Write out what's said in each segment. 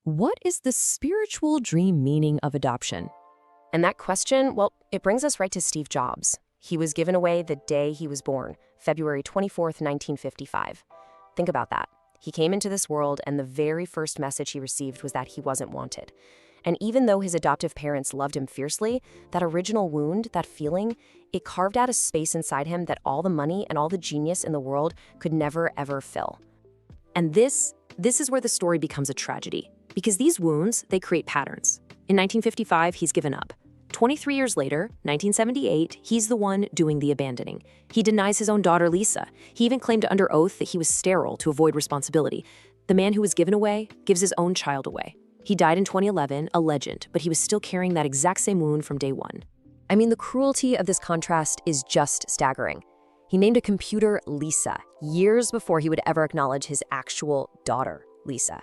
What is the spiritual dream meaning of adoption? And that question, well, it brings us right to Steve Jobs. He was given away the day he was born, February 24th, 1955. Think about that. He came into this world, and the very first message he received was that he wasn't wanted. And even though his adoptive parents loved him fiercely, that original wound, that feeling, it carved out a space inside him that all the money and all the genius in the world could never, ever fill. And this is where the story becomes a tragedy. Because these wounds, they create patterns. In 1955, he's given up. 23 years later, 1978, he's the one doing the abandoning. He denies his own daughter, Lisa. He even claimed under oath that he was sterile to avoid responsibility. The man who was given away gives his own child away. He died in 2011, a legend, but he was still carrying that exact same wound from day one. I mean, the cruelty of this contrast is just staggering. He named a computer Lisa, years before he would ever acknowledge his actual daughter, Lisa.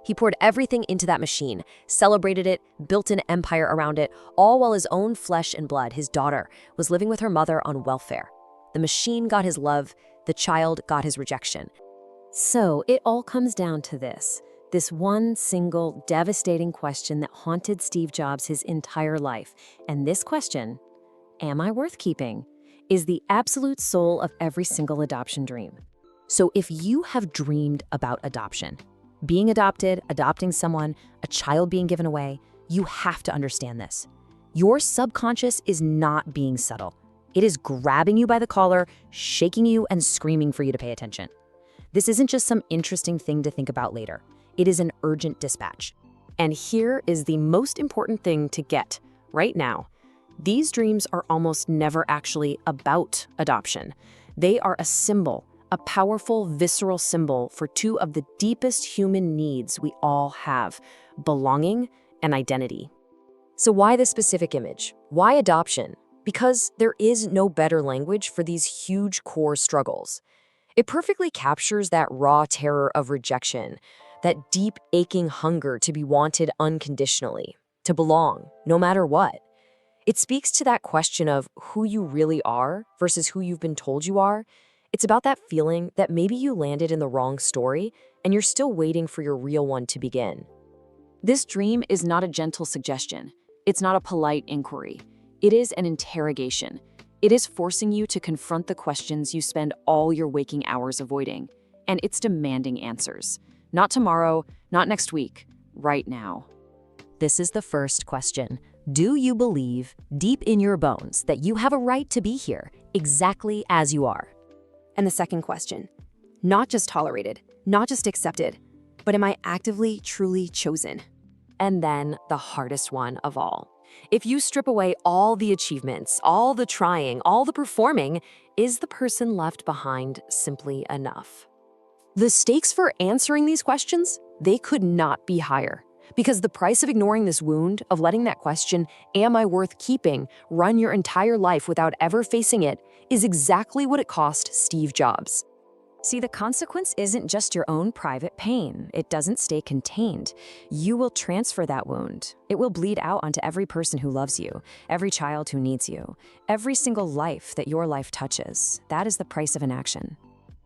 He poured everything into that machine, celebrated it, built an empire around it, all while his own flesh and blood, his daughter, was living with her mother on welfare. The machine got his love, the child got his rejection. So it all comes down to this one single devastating question that haunted Steve Jobs his entire life. And this question, am I worth keeping, is the absolute soul of every single adoption dream. So if you have dreamed about adoption, being adopted, adopting someone, a child being given away, you have to understand this. Your subconscious is not being subtle. It is grabbing you by the collar, shaking you, and screaming for you to pay attention. This isn't just some interesting thing to think about later. It is an urgent dispatch. And here is the most important thing to get right now. These dreams are almost never actually about adoption. They are a symbol, a powerful, visceral symbol for two of the deepest human needs we all have, belonging and identity. So why this specific image? Why adoption? Because there is no better language for these huge core struggles. It perfectly captures that raw terror of rejection, that deep, aching hunger to be wanted unconditionally, to belong, no matter what. It speaks to that question of who you really are versus who you've been told you are. It's about that feeling that maybe you landed in the wrong story and you're still waiting for your real one to begin. This dream is not a gentle suggestion. It's not a polite inquiry. It is an interrogation. It is forcing you to confront the questions you spend all your waking hours avoiding. And it's demanding answers. Not tomorrow, not next week, right now. This is the first question. Do you believe, deep in your bones, that you have a right to be here, exactly as you are? And the second question, not just tolerated, not just accepted, but am I actively, truly chosen? And then the hardest one of all. If you strip away all the achievements, all the trying, all the performing, is the person left behind simply enough? The stakes for answering these questions, they could not be higher. Because the price of ignoring this wound, of letting that question, am I worth keeping, run your entire life without ever facing it, is exactly what it cost Steve Jobs. See, the consequence isn't just your own private pain. It doesn't stay contained. You will transfer that wound. It will bleed out onto every person who loves you, every child who needs you, every single life that your life touches. That is the price of inaction.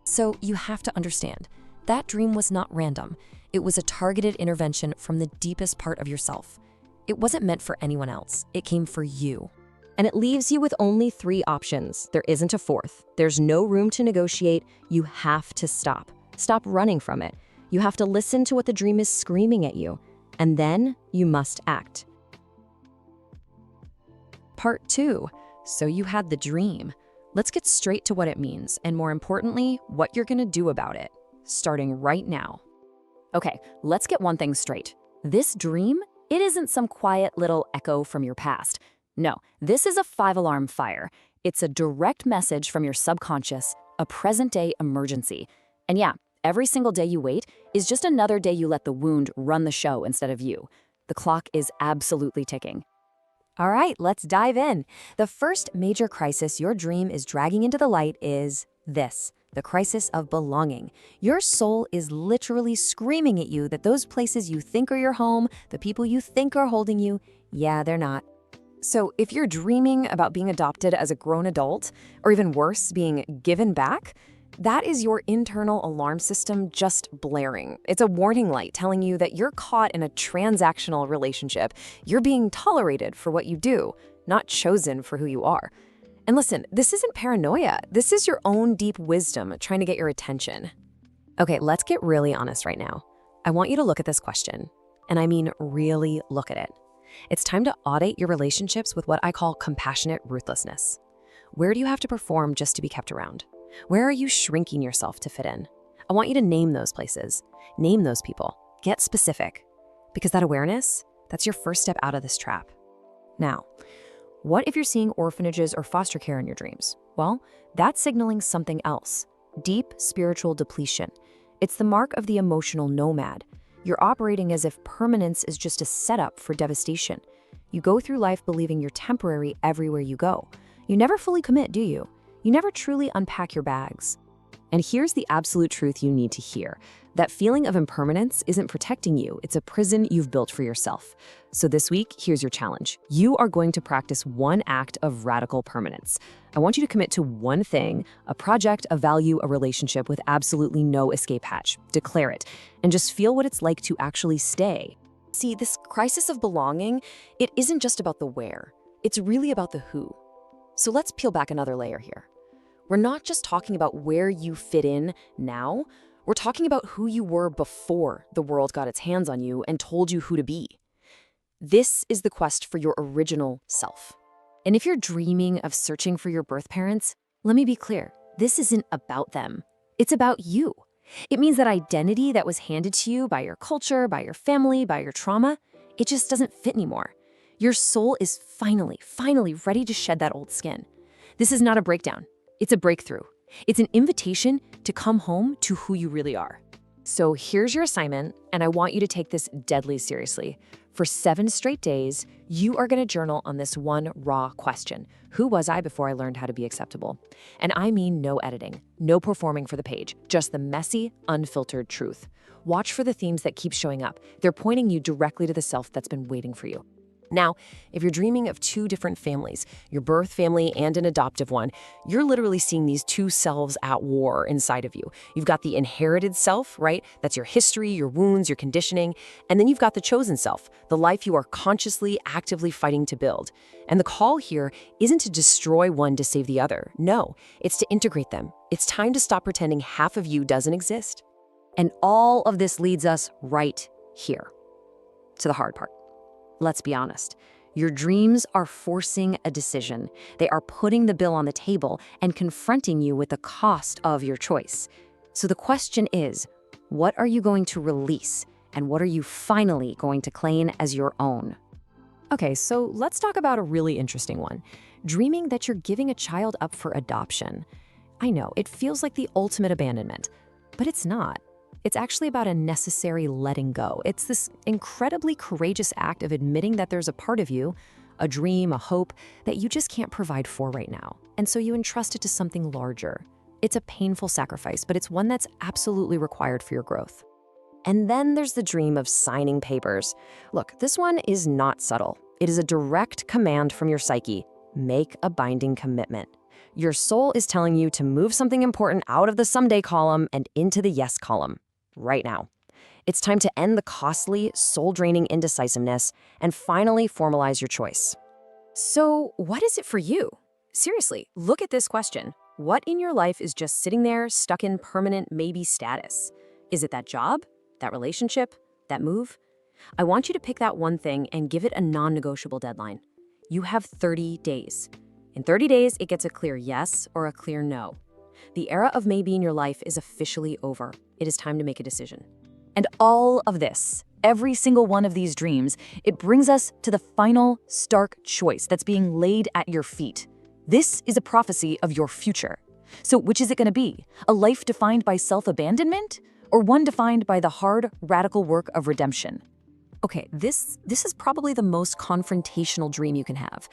So you have to understand, that dream was not random. It was a targeted intervention from the deepest part of yourself. It wasn't meant for anyone else. It came for you. And it leaves you with only 3 options. There isn't a fourth. There's no room to negotiate. You have to stop. Stop running from it. You have to listen to what the dream is screaming at you. And then you must act. Part 2. So you had the dream. Let's get straight to what it means, and more importantly, what you're gonna do about it, starting right now. Okay, let's get one thing straight. This dream, it isn't some quiet little echo from your past. No, this is a 5-alarm fire. It's a direct message from your subconscious, a present-day emergency. And yeah, every single day you wait is just another day you let the wound run the show instead of you. The clock is absolutely ticking. All right, let's dive in. The first major crisis your dream is dragging into the light is this, the crisis of belonging. Your soul is literally screaming at you that those places you think are your home, the people you think are holding you, yeah, they're not. So if you're dreaming about being adopted as a grown adult, or even worse, being given back, That is your internal alarm system just blaring. It's a warning light telling you that you're caught in a transactional relationship. You're being tolerated for what you do, not chosen for who you are. And listen, this isn't paranoia. This is your own deep wisdom trying to get your attention. Okay, let's get really honest right now. I want you to look at this question, and I mean really look at it. It's time to audit your relationships with what I call compassionate ruthlessness. Where do you have to perform just to be kept around? Where are you shrinking yourself to fit in? I want you to name those places, name those people, get specific, because that awareness, that's your first step out of this trap. Now, what if you're seeing orphanages or foster care in your dreams? Well, that's signaling something else, deep spiritual depletion. It's the mark of the emotional nomad. You're operating as if permanence is just a setup for devastation. You go through life believing you're temporary everywhere you go. You never fully commit, do you? You never truly unpack your bags. And here's the absolute truth you need to hear. That feeling of impermanence isn't protecting you. It's a prison you've built for yourself. So this week, here's your challenge. You are going to practice one act of radical permanence. I want you to commit to one thing, a project, a value, a relationship with absolutely no escape hatch. Declare it, and just feel what it's like to actually stay. See, this crisis of belonging, it isn't just about the where. It's really about the who. So let's peel back another layer here. We're not just talking about where you fit in now, we're talking about who you were before the world got its hands on you and told you who to be. This is the quest for your original self. And if you're dreaming of searching for your birth parents, let me be clear, this isn't about them. It's about you. It means that identity that was handed to you by your culture, by your family, by your trauma, it just doesn't fit anymore. Your soul is finally ready to shed that old skin. This is not a breakdown. It's a breakthrough. It's an invitation to come home to who you really are. So here's your assignment, and I want you to take this deadly seriously. For 7 straight days, you are going to journal on this one raw question. Who was I before I learned how to be acceptable? And I mean no editing, no performing for the page, just the messy, unfiltered truth. Watch for the themes that keep showing up. They're pointing you directly to the self that's been waiting for you. Now, if you're dreaming of 2 different families, your birth family and an adoptive one, you're literally seeing these 2 selves at war inside of you. You've got the inherited self, right? That's your history, your wounds, your conditioning. And then you've got the chosen self, the life you are consciously, actively fighting to build. And the call here isn't to destroy one to save the other. No, it's to integrate them. It's time to stop pretending half of you doesn't exist. And all of this leads us right here to the hard part. Let's be honest. Your dreams are forcing a decision. They are putting the bill on the table and confronting you with the cost of your choice. So the question is, what are you going to release? And what are you finally going to claim as your own? Okay, so let's talk about a really interesting one. Dreaming that you're giving a child up for adoption. I know, it feels like the ultimate abandonment, but it's not. It's actually about a necessary letting go. It's this incredibly courageous act of admitting that there's a part of you, a dream, a hope, that you just can't provide for right now. And so you entrust it to something larger. It's a painful sacrifice, but it's one that's absolutely required for your growth. And then there's the dream of signing papers. Look, this one is not subtle. It is a direct command from your psyche. Make a binding commitment. Your soul is telling you to move something important out of the someday column and into the yes column. Right now. It's time to end the costly, soul-draining indecisiveness and finally formalize your choice. So, what is it for you? Seriously, look at this question. What in your life is just sitting there, stuck in permanent maybe status? Is it that job? That relationship? That move? I want you to pick that one thing and give it a non-negotiable deadline. You have 30 days. In 30 days, it gets a clear yes or a clear no. The era of maybe in your life is officially over. It is time to make a decision. And all of this, every single one of these dreams, it brings us to the final stark choice that's being laid at your feet. This is a prophecy of your future. So which is it going to be? A life defined by self-abandonment or one defined by the hard, radical work of redemption? Okay, this is probably the most confrontational dream you can have.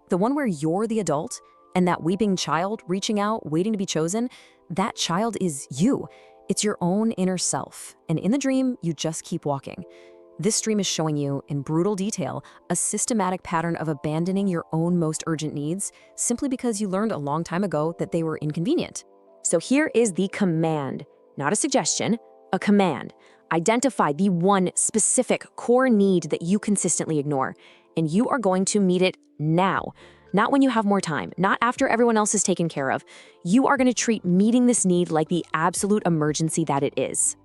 The one where you're the adult and that weeping child reaching out, waiting to be chosen, that child is you. It's your own inner self. And in the dream, you just keep walking. This dream is showing you, in brutal detail, a systematic pattern of abandoning your own most urgent needs simply because you learned a long time ago that they were inconvenient. So here is the command, not a suggestion, a command. Identify the one specific core need that you consistently ignore, and you are going to meet it now. Not when you have more time, not after everyone else is taken care of. You are going to treat meeting this need like the absolute emergency that it is.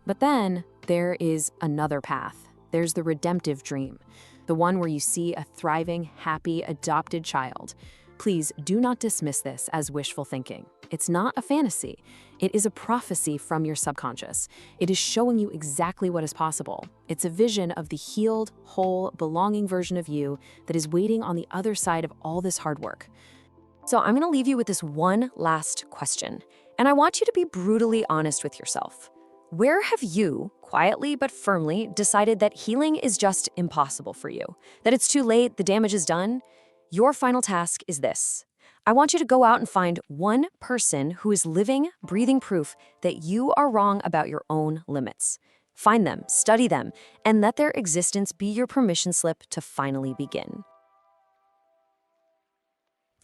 But then there is another path. There's the redemptive dream, the one where you see a thriving, happy, adopted child. Please do not dismiss this as wishful thinking. It's not a fantasy. It is a prophecy from your subconscious. It is showing you exactly what is possible. It's a vision of the healed, whole, belonging version of you that is waiting on the other side of all this hard work. So I'm going to leave you with this one last question, and I want you to be brutally honest with yourself. Where have you, quietly but firmly, decided that healing is just impossible for you? That it's too late, the damage is done? Your final task is this. I want you to go out and find one person who is living, breathing proof that you are wrong about your own limits. Find them, study them, and let their existence be your permission slip to finally begin.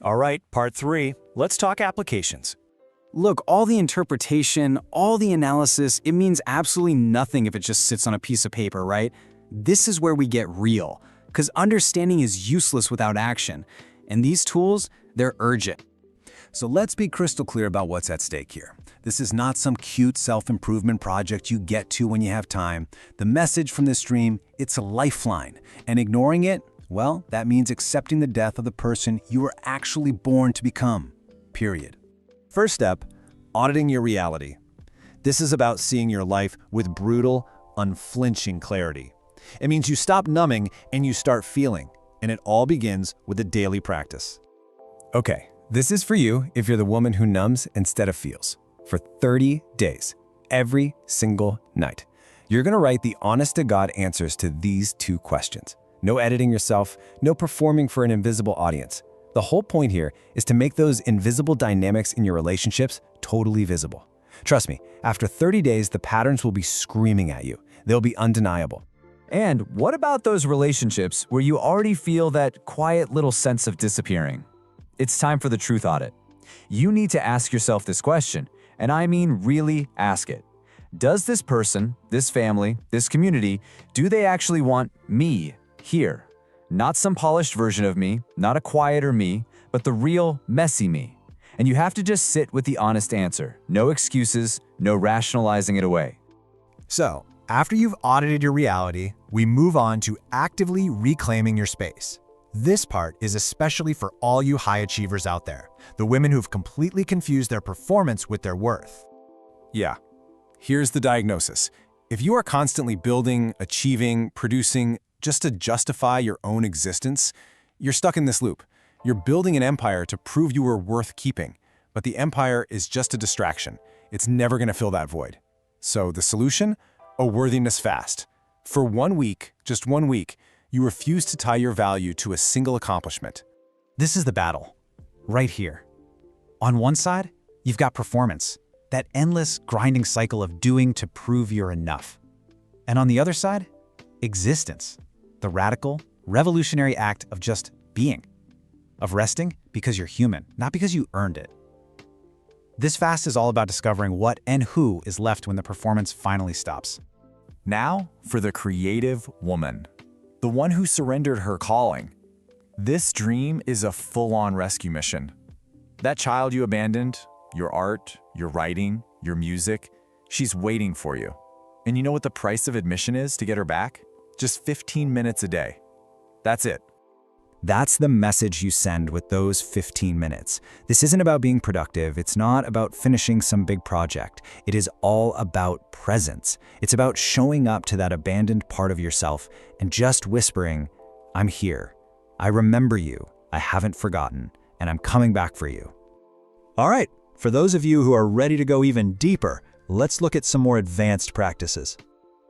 All right, part 3. Let's talk applications. Look, all the interpretation, all the analysis, it means absolutely nothing if it just sits on a piece of paper, right? This is where we get real, because understanding is useless without action. And these tools, they're urgent. So let's be crystal clear about what's at stake here. This is not some cute self-improvement project you get to when you have time. The message from this stream, it's a lifeline. And ignoring it, well, that means accepting the death of the person you were actually born to become. Period. First step, auditing your reality. This is about seeing your life with brutal, unflinching clarity. It means you stop numbing and you start feeling. And it all begins with a daily practice. Okay, this is for you if you're the woman who numbs instead of feels. For 30 days, every single night, you're gonna write the honest-to-God answers to these 2 questions. No editing yourself, no performing for an invisible audience. The whole point here is to make those invisible dynamics in your relationships totally visible. Trust me, after 30 days, the patterns will be screaming at you. They'll be undeniable. And what about those relationships where you already feel that quiet little sense of disappearing? It's time for the truth audit. You need to ask yourself this question, and I mean really ask it. Does this person, this family, this community, do they actually want me here? Not some polished version of me, not a quieter me, but the real, messy me. And you have to just sit with the honest answer. No excuses, no rationalizing it away. So, after you've audited your reality, we move on to actively reclaiming your space. This part is especially for all you high achievers out there, the women who've completely confused their performance with their worth. Yeah, here's the diagnosis. If you are constantly building, achieving, producing, just to justify your own existence, you're stuck in this loop. You're building an empire to prove you are worth keeping, but the empire is just a distraction. It's never going to fill that void. So the solution? A worthiness fast. For 1 week, just 1 week, you refuse to tie your value to a single accomplishment. This is the battle, right here. On one side, you've got performance, that endless grinding cycle of doing to prove you're enough. And on the other side, existence, the radical, revolutionary act of just being, of resting because you're human, not because you earned it. This fast is all about discovering what and who is left when the performance finally stops. Now for the creative woman, the one who surrendered her calling. This dream is a full-on rescue mission. That child you abandoned, your art, your writing, your music, she's waiting for you. And you know what the price of admission is to get her back? Just 15 minutes a day. That's it. That's the message you send with those 15 minutes. This isn't about being productive. It's not about finishing some big project. It is all about presence. It's about showing up to that abandoned part of yourself and just whispering, I'm here. I remember you. I haven't forgotten, and I'm coming back for you. All right, for those of you who are ready to go even deeper, let's look at some more advanced practices.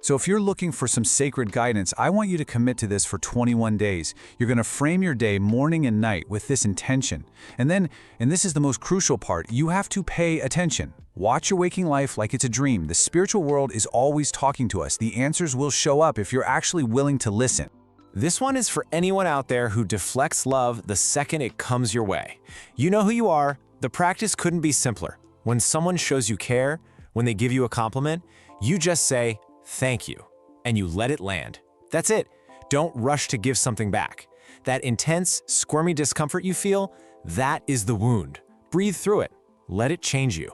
So if you're looking for some sacred guidance, I want you to commit to this for 21 days. You're going to frame your day morning and night with this intention. And then, and this is the most crucial part, you have to pay attention. Watch your waking life like it's a dream. The spiritual world is always talking to us. The answers will show up if you're actually willing to listen. This one is for anyone out there who deflects love the second it comes your way. You know who you are. The practice couldn't be simpler. When someone shows you care, when they give you a compliment, you just say, "Thank you," and you let it land. That's it. Don't rush to give something back. That intense, squirmy discomfort you feel, that is the wound. Breathe through it. Let it change you.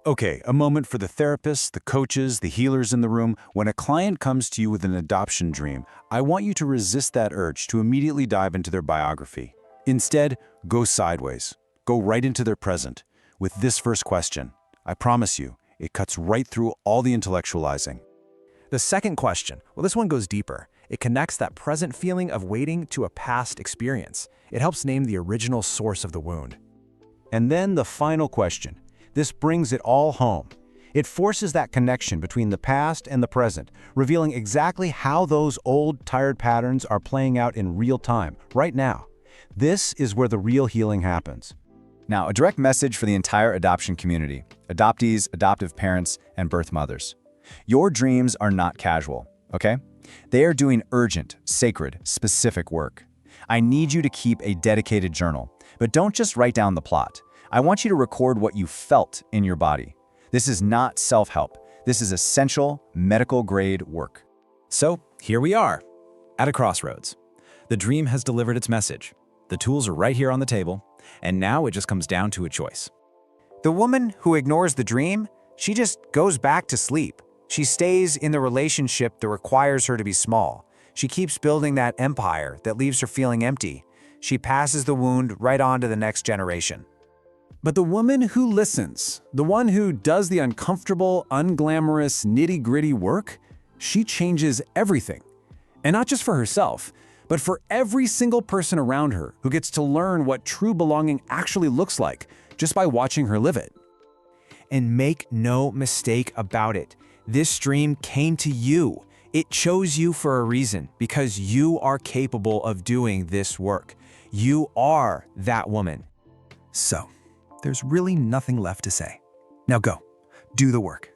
Okay, a moment for the therapists, the coaches, the healers in the room. When a client comes to you with an adoption dream, I want you to resist that urge to immediately dive into their biography. Instead, go sideways. Go right into their present with this first question. I promise you, it cuts right through all the intellectualizing. The second question, well, this one goes deeper. It connects that present feeling of waiting to a past experience. It helps name the original source of the wound. And then the final question. This brings it all home. It forces that connection between the past and the present, revealing exactly how those old, tired patterns are playing out in real time, right now. This is where the real healing happens. Now, a direct message for the entire adoption community, adoptees, adoptive parents, and birth mothers. Your dreams are not casual, okay? They are doing urgent, sacred, specific work. I need you to keep a dedicated journal, but don't just write down the plot. I want you to record what you felt in your body. This is not self-help. This is essential medical-grade work. So, here we are, at a crossroads. The dream has delivered its message. The tools are right here on the table, and now it just comes down to a choice. The woman who ignores the dream, she just goes back to sleep. She stays in the relationship that requires her to be small. She keeps building that empire that leaves her feeling empty. She passes the wound right on to the next generation. But the woman who listens, the one who does the uncomfortable, unglamorous, nitty-gritty work, she changes everything. And not just for herself, but for every single person around her who gets to learn what true belonging actually looks like just by watching her live it. And make no mistake about it. This dream came to you. It chose you for a reason, because you are capable of doing this work. You are that woman. So, there's really nothing left to say. Now go, do the work.